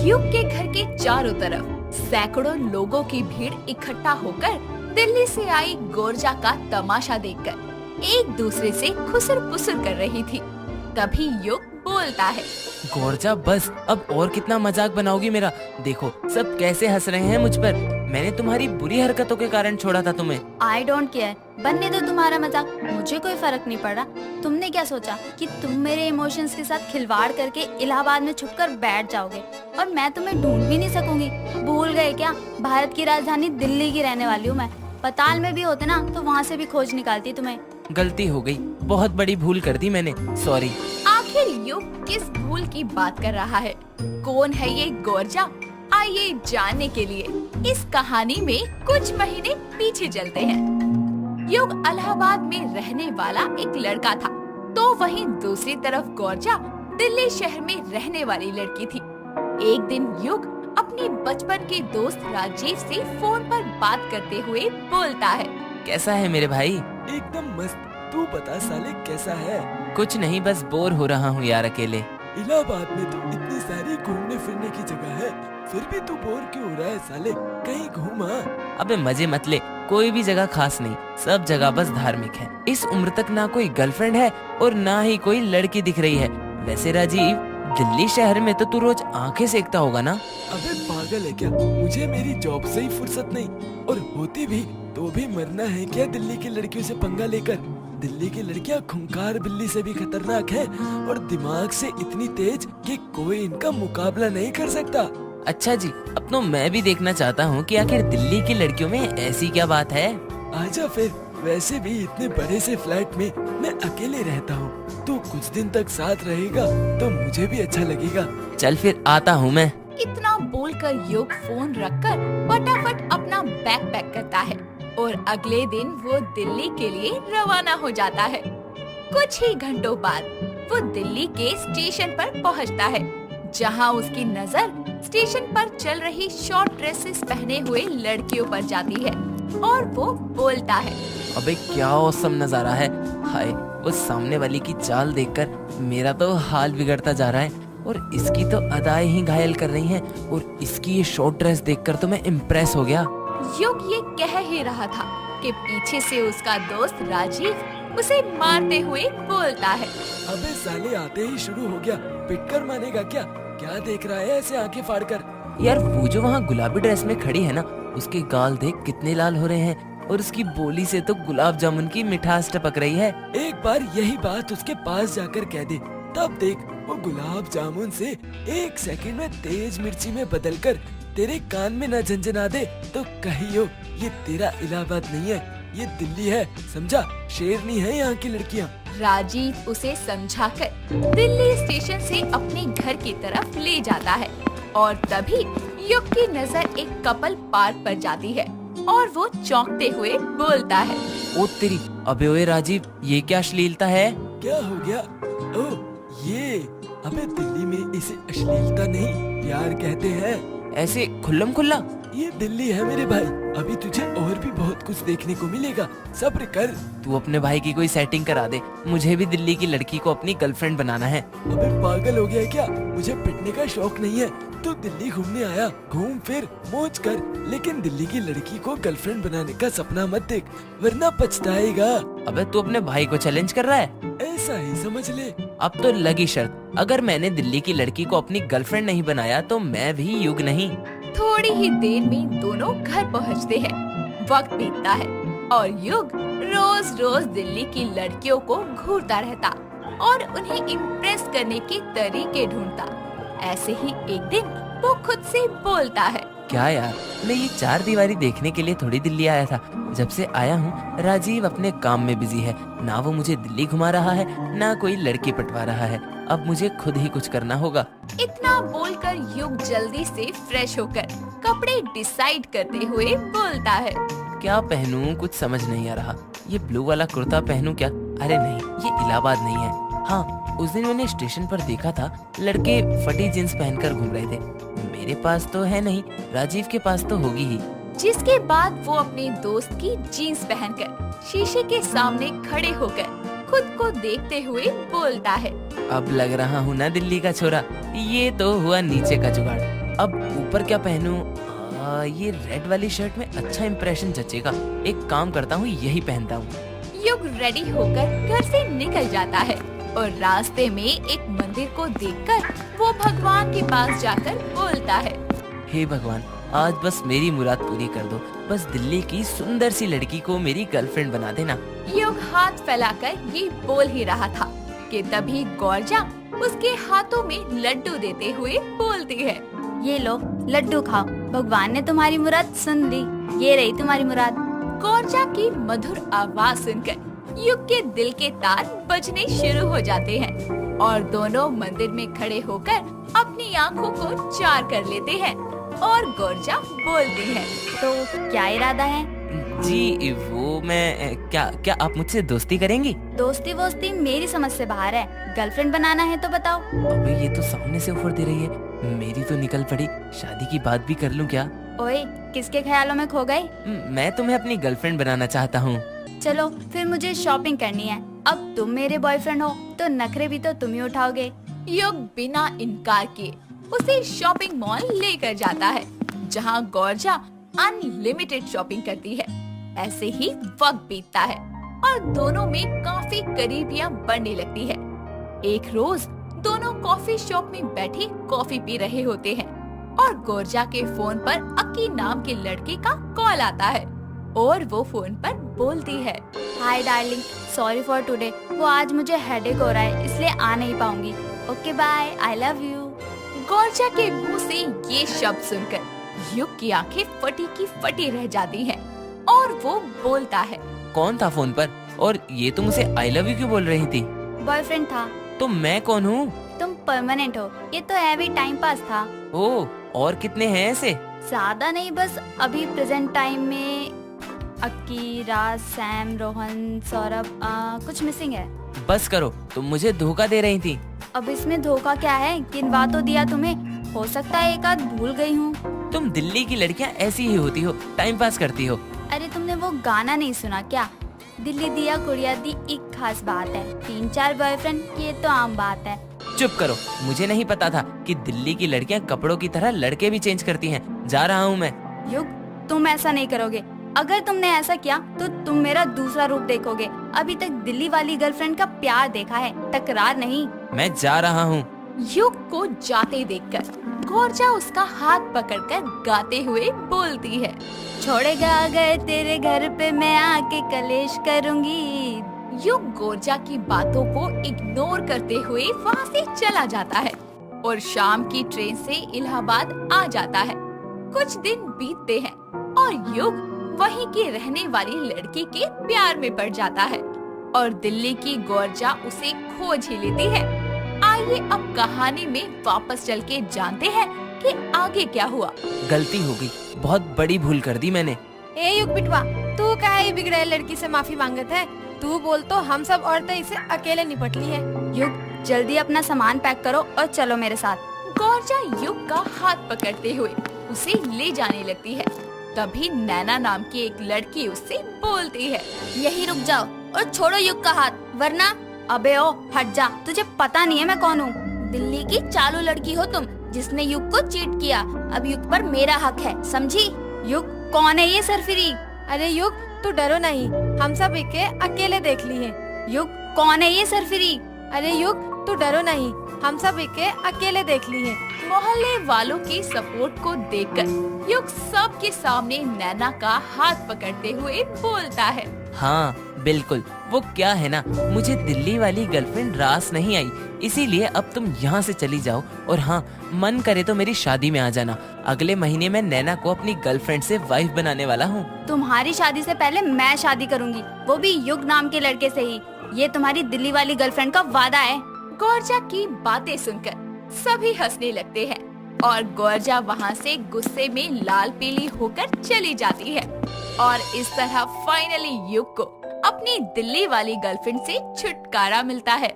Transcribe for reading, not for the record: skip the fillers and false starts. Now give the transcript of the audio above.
युग के घर के चारों तरफ सैकड़ों लोगों की भीड़ इकट्ठा होकर दिल्ली से आई गोरजा का तमाशा देखकर एक दूसरे से खुसर पुसर कर रही थी। तभी युग बोलता है, गोरजा बस, अब और कितना मजाक बनाओगी मेरा। देखो सब कैसे हंस रहे हैं मुझ पर। मैंने तुम्हारी बुरी हरकतों के कारण छोड़ा था तुम्हें। आई डोंट केयर, बनने दो तुम्हारा मजाक, मुझे कोई फर्क नहीं पड़ रहा। तुमने क्या सोचा कि तुम मेरे इमोशंस के साथ खिलवाड़ करके इलाहाबाद में छुपकर बैठ जाओगे और मैं तुम्हें ढूंढ भी नहीं सकूंगी? भूल गए क्या, भारत की राजधानी दिल्ली की रहने वाली हूँ मैं। पताल में भी होते ना तो वहाँ से भी खोज निकालती तुम्हें। गलती हो गई, बहुत बड़ी भूल कर दी मैंने, सॉरी। आखिर युग किस भूल की बात कर रहा है? कौन है ये गोरजा? आइए जानने के लिए इस कहानी में कुछ महीने पीछे चलते हैं। युग इलाहाबाद में रहने वाला एक लड़का था, तो वहीं दूसरी तरफ गोरजा दिल्ली शहर में रहने वाली लड़की थी। एक दिन युग अपने बचपन के दोस्त राजीव से फोन पर बात करते हुए बोलता है, कैसा है मेरे भाई? एकदम मस्त। तू बता साले कैसा है? कुछ नहीं, बस बोर हो रहा हूँ यार अकेले। इलाहाबाद में तो इतनी सारी घूमने फिरने की जगह है, फिर भी तू बोर क्यों हो रहा है साले? कहीं घूमा? अबे मजे मत ले, कोई भी जगह खास नहीं, सब जगह बस धार्मिक है। इस उम्र तक ना कोई गर्लफ्रेंड है और ना ही कोई लड़की दिख रही है। वैसे राजीव, दिल्ली शहर में तो तू रोज आंखें सेकता होगा ना? अबे पागल है क्या? मुझे मेरी जॉब से ही फुर्सत नहीं, और होती भी तो भी मरना है क्या दिल्ली की लड़कियों से पंगा लेकर? दिल्ली की लड़कियां खूंखार बिल्ली से भी खतरनाक है और दिमाग से इतनी तेज कि कोई इनका मुकाबला नहीं कर सकता। अच्छा जी, अब तो मैं भी देखना चाहता हूँ कि आखिर दिल्ली की लड़कियों में ऐसी क्या बात है। आजा फिर, वैसे भी इतने बड़े से फ्लैट में मैं अकेले रहता हूँ, तू कुछ दिन तक साथ रहेगा तो मुझे भी अच्छा लगेगा। चल फिर आता हूँ मैं। इतना बोलकर युग फोन रखकर फटाफट अपना बैग पैक करता है और अगले दिन वो दिल्ली के लिए रवाना हो जाता है। कुछ ही घंटों बाद वो दिल्ली के स्टेशन पर पहुंचता है, जहां उसकी नजर स्टेशन पर चल रही शॉर्ट ड्रेसेस पहने हुए लड़कियों पर जाती है और वो बोलता है, अबे क्या औसम नजारा है। हाय, उस सामने वाली की चाल देखकर मेरा तो हाल बिगड़ता जा रहा है, और इसकी तो अदाएं ही घायल कर रही हैं, और इसकी ये शॉर्ट ड्रेस देखकर तो मैं इम्प्रेस हो गया। युग ये कह ही रहा था कि पीछे से उसका दोस्त राजीव उसे मारते हुए बोलता है, अबे साले आते ही शुरू हो गया, पिटकर मानेगा क्या? क्या देख रहा है ऐसे आंखें फाड़कर? यार वो जो वहाँ गुलाबी ड्रेस में खड़ी है ना, उसके गाल देख कितने लाल हो रहे हैं, और उसकी बोली से तो गुलाब जामुन की मिठास टपक रही है। एक बार यही बात उसके पास जाकर कह दे, तब देख वो गुलाब जामुन से एक सेकंड में तेज मिर्ची में बदलकर तेरे कान में न झंझना दे तो कहियो ये तेरा इलाहाबाद नहीं है, ये दिल्ली है, समझा? शेरनी है यहाँ की लड़कियाँ। राजीव उसे समझाकर दिल्ली स्टेशन से अपने घर की तरफ ले जाता है और तभी युग की नजर एक कपल पार्क पर जाती है और वो चौंकते हुए बोलता है, ओ तेरी, अबे ओए राजीव, ये क्या अश्लीलता है? क्या हो गया? ओह ये, अबे दिल्ली में इसे अश्लीलता नहीं प्यार कहते हैं। ऐसे खुल्लम खुल्ला? ये दिल्ली है मेरे भाई, अभी तुझे और भी बहुत कुछ देखने को मिलेगा, सब्र कर। तू अपने भाई की कोई सेटिंग करा दे, मुझे भी दिल्ली की लड़की को अपनी गर्लफ्रेंड बनाना है। अबे पागल हो गया है क्या? मुझे पिटने का शौक नहीं है। तू दिल्ली घूमने आया, घूम फिर मौज कर, लेकिन दिल्ली की लड़की को गर्लफ्रेंड बनाने का सपना मत देख, वरना पछताएगा। अबे तू अपने भाई को चैलेंज कर रहा है? ऐसा ही समझ ले। अब तो लगी शर्त, अगर मैंने दिल्ली की लड़की को अपनी गर्लफ्रेंड नहीं बनाया तो मैं भी युग नहीं। थोड़ी ही देर में दोनों घर पहुंचते हैं। वक्त बीतता है और युग रोज रोज दिल्ली की लड़कियों को घूरता रहता और उन्हें इम्प्रेस करने के तरीके ढूंढता। ऐसे ही एक दिन वो खुद से बोलता है, क्या यार, मैं ये चार दीवारी देखने के लिए थोड़ी दिल्ली आया था। जब से आया हूँ राजीव अपने काम में बिजी है, ना वो मुझे दिल्ली घुमा रहा है ना कोई लड़की पटवा रहा है। अब मुझे खुद ही कुछ करना होगा। इतना बोलकर युग जल्दी से फ्रेश होकर कपड़े डिसाइड करते हुए बोलता है, क्या पहनूं कुछ समझ नहीं आ रहा। ये ब्लू वाला कुर्ता पहनूं क्या? अरे नहीं, ये इलाहाबाद नहीं है। हाँ, उस दिन मैंने स्टेशन पर देखा था लड़के फटी जींस पहनकर घूम रहे थे। मेरे पास तो है नहीं, राजीव के पास तो होगी ही। जिसके बाद वो अपने दोस्त की जीन्स पहनकर शीशे के सामने खड़े होकर खुद को देखते हुए बोलता है, अब लग रहा हूँ ना दिल्ली का छोरा। ये तो हुआ नीचे का जुगाड़। अब ऊपर क्या पहनूं? ये रेड वाली शर्ट में अच्छा इंप्रेशन जचेगा। एक काम करता हूँ, यही पहनता हूँ। युग रेडी होकर घर से निकल जाता है और रास्ते में एक मंदिर को देखकर वो भगवान के पास जाकर बोलता है, हे भगवान, आज बस मेरी मुराद पूरी कर दो। बस दिल्ली की सुंदर सी लड़की को मेरी गर्लफ्रेंड बना देना। युग हाथ फैलाकर ये बोल ही रहा था कि तभी गौरजा उसके हाथों में लड्डू देते हुए बोलती है, ये लो लड्डू खाओ, भगवान ने तुम्हारी मुराद सुन ली, ये रही तुम्हारी मुराद। गौरजा की मधुर आवाज सुनकर युग के दिल के तार बजने शुरू हो जाते हैं और दोनों मंदिर में खड़े होकर अपनी आंखों को चार कर लेते हैं और गौरजा बोलती है, तो क्या इरादा है? जी वो मैं क्या आप मुझसे दोस्ती करेंगी? दोस्ती वोस्ती मेरी समझ से बाहर है, गर्लफ्रेंड बनाना है तो बताओ। अबे ये तो सामने से ऑफर दे रही है, मेरी तो निकल पड़ी। शादी की बात भी कर लूं क्या? ओए, किसके ख्यालों में खो गए? मैं तुम्हें अपनी गर्लफ्रेंड बनाना चाहता हूँ। चलो फिर मुझे शॉपिंग करनी है। अब तुम मेरे बॉयफ्रेंड हो तो नखरे भी तो तुम ही उठाओगे। युग बिना इनकार किए उसे शॉपिंग मॉल लेकर जाता है जहां गौरजा अनलिमिटेड शॉपिंग करती है। ऐसे ही वक्त बीतता है और दोनों में काफी करीबियां बढ़ने लगती है। एक रोज दोनों कॉफी शॉप में बैठे कॉफी पी रहे होते हैं और गौरजा के फोन पर अक्की नाम के लड़के का कॉल आता है और वो फोन पर बोलती है, hi darling, sorry for today, वो आज मुझे हेडेक हो रहा है इसलिए आ नहीं पाऊंगी। Okay bye, I love you. Gauraja के मुंह से ये शब्द सुनकर युग की आंखें फटी की फटी रह जाती हैं और वो बोलता है, कौन था फोन पर? और ये तुम उसे आई लव यू क्यों बोल रही थी? बॉयफ्रेंड था। तो मैं कौन हूँ? तुम परमानेंट हो, ये तो अभी टाइम पास था। ओह, और कितने हैं ऐसे? ज्यादा नहीं, बस अभी प्रेजेंट टाइम में अक्की, राज, सैम, रोहन, सौरभ, कुछ मिसिंग है। बस करो, तुम मुझे धोखा दे रही थी। अब इसमें धोखा क्या है, गिनवा तो दिया तुम्हें, हो सकता है एक आध भूल गई हूँ। तुम दिल्ली की लड़कियाँ ऐसी ही होती हो, टाइम पास करती हो। अरे तुमने वो गाना नहीं सुना क्या? दिल्ली दिया कुड़िया दी एक खास बात है, 3-4 बॉयफ्रेंड ये तो आम बात है। चुप करो, मुझे नहीं पता था कि दिल्ली की लड़कियाँ कपड़ों की तरह लड़के भी चेंज करती हैं। जा रहा हूँ मैं। युग, तुम ऐसा नहीं करोगे। अगर तुमने ऐसा किया तो तुम मेरा दूसरा रूप देखोगे। अभी तक दिल्ली वाली गर्लफ्रेंड का प्यार देखा है, टकरार नहीं। मैं जा रहा हूँ। युग को जाते देखकर गौरजा उसका हाथ पकड़कर गाते हुए बोलती है, छोड़ेगा अगर तेरे घर पे मैं आके कलेश करूंगी। युग गौरजा की बातों को इग्नोर करते हुए वहाँ से चला जाता है और शाम की ट्रेन से इलाहाबाद आ जाता है। कुछ दिन बीतते हैं और युग वहीं की रहने वाली लड़की के प्यार में पड़ जाता है और दिल्ली की गौरजा उसे खोज ही लेती है। आइए अब कहानी में वापस चल के जानते हैं कि आगे क्या हुआ। गलती हो गई, बहुत बड़ी भूल कर दी मैंने। ए युग बिटवा, तू काहे बिगड़े लड़की से माफी मांगत है? तू बोल तो हम सब औरतें इसे अकेले निपट ली है। युग, जल्दी अपना सामान पैक करो और चलो मेरे साथ। गौरजा युग का हाथ पकड़ते हुए उसे ले जाने लगती है। तभी नैना नाम की एक लड़की उससे बोलती है, यही रुक जाओ और छोड़ो युग का हाथ, वरना। अबे ओ, हट जा, तुझे पता नहीं है मैं कौन हूँ। दिल्ली की चालू लड़की हो तुम, जिसने युग को चीट किया। अब युग पर मेरा हक है, समझी? युग, कौन है ये सरफिरी? अरे युग, तू डरो नहीं, हम सब इके अकेले देख ली है। युग, कौन है ये सरफिरी? अरे युग, तू डरो नहीं, हम सब इके अकेले देख ली है। मोहल्ले वालों की सपोर्ट को देखकर युग सबके सामने नैना का हाथ पकड़ते हुए बोलता है, हाँ बिल्कुल, वो क्या है ना, मुझे दिल्ली वाली गर्लफ्रेंड रास नहीं आई, इसीलिए अब तुम यहाँ से चली जाओ। और हाँ, मन करे तो मेरी शादी में आ जाना। अगले महीने मैं नैना को अपनी गर्लफ्रेंड से वाइफ बनाने वाला हूँ। तुम्हारी शादी से पहले मैं शादी करूंगी, वो भी युग नाम के लड़के से ही। ये तुम्हारी दिल्ली वाली गर्लफ्रेंड का वादा है। गौरजा की बातें सुनकर सभी हंसने लगते हैं और गौरजा वहाँ से गुस्से में लाल पीली होकर चली जाती है और इस तरह फाइनली युग को अपनी दिल्ली वाली गर्लफ्रेंड से छुटकारा मिलता है।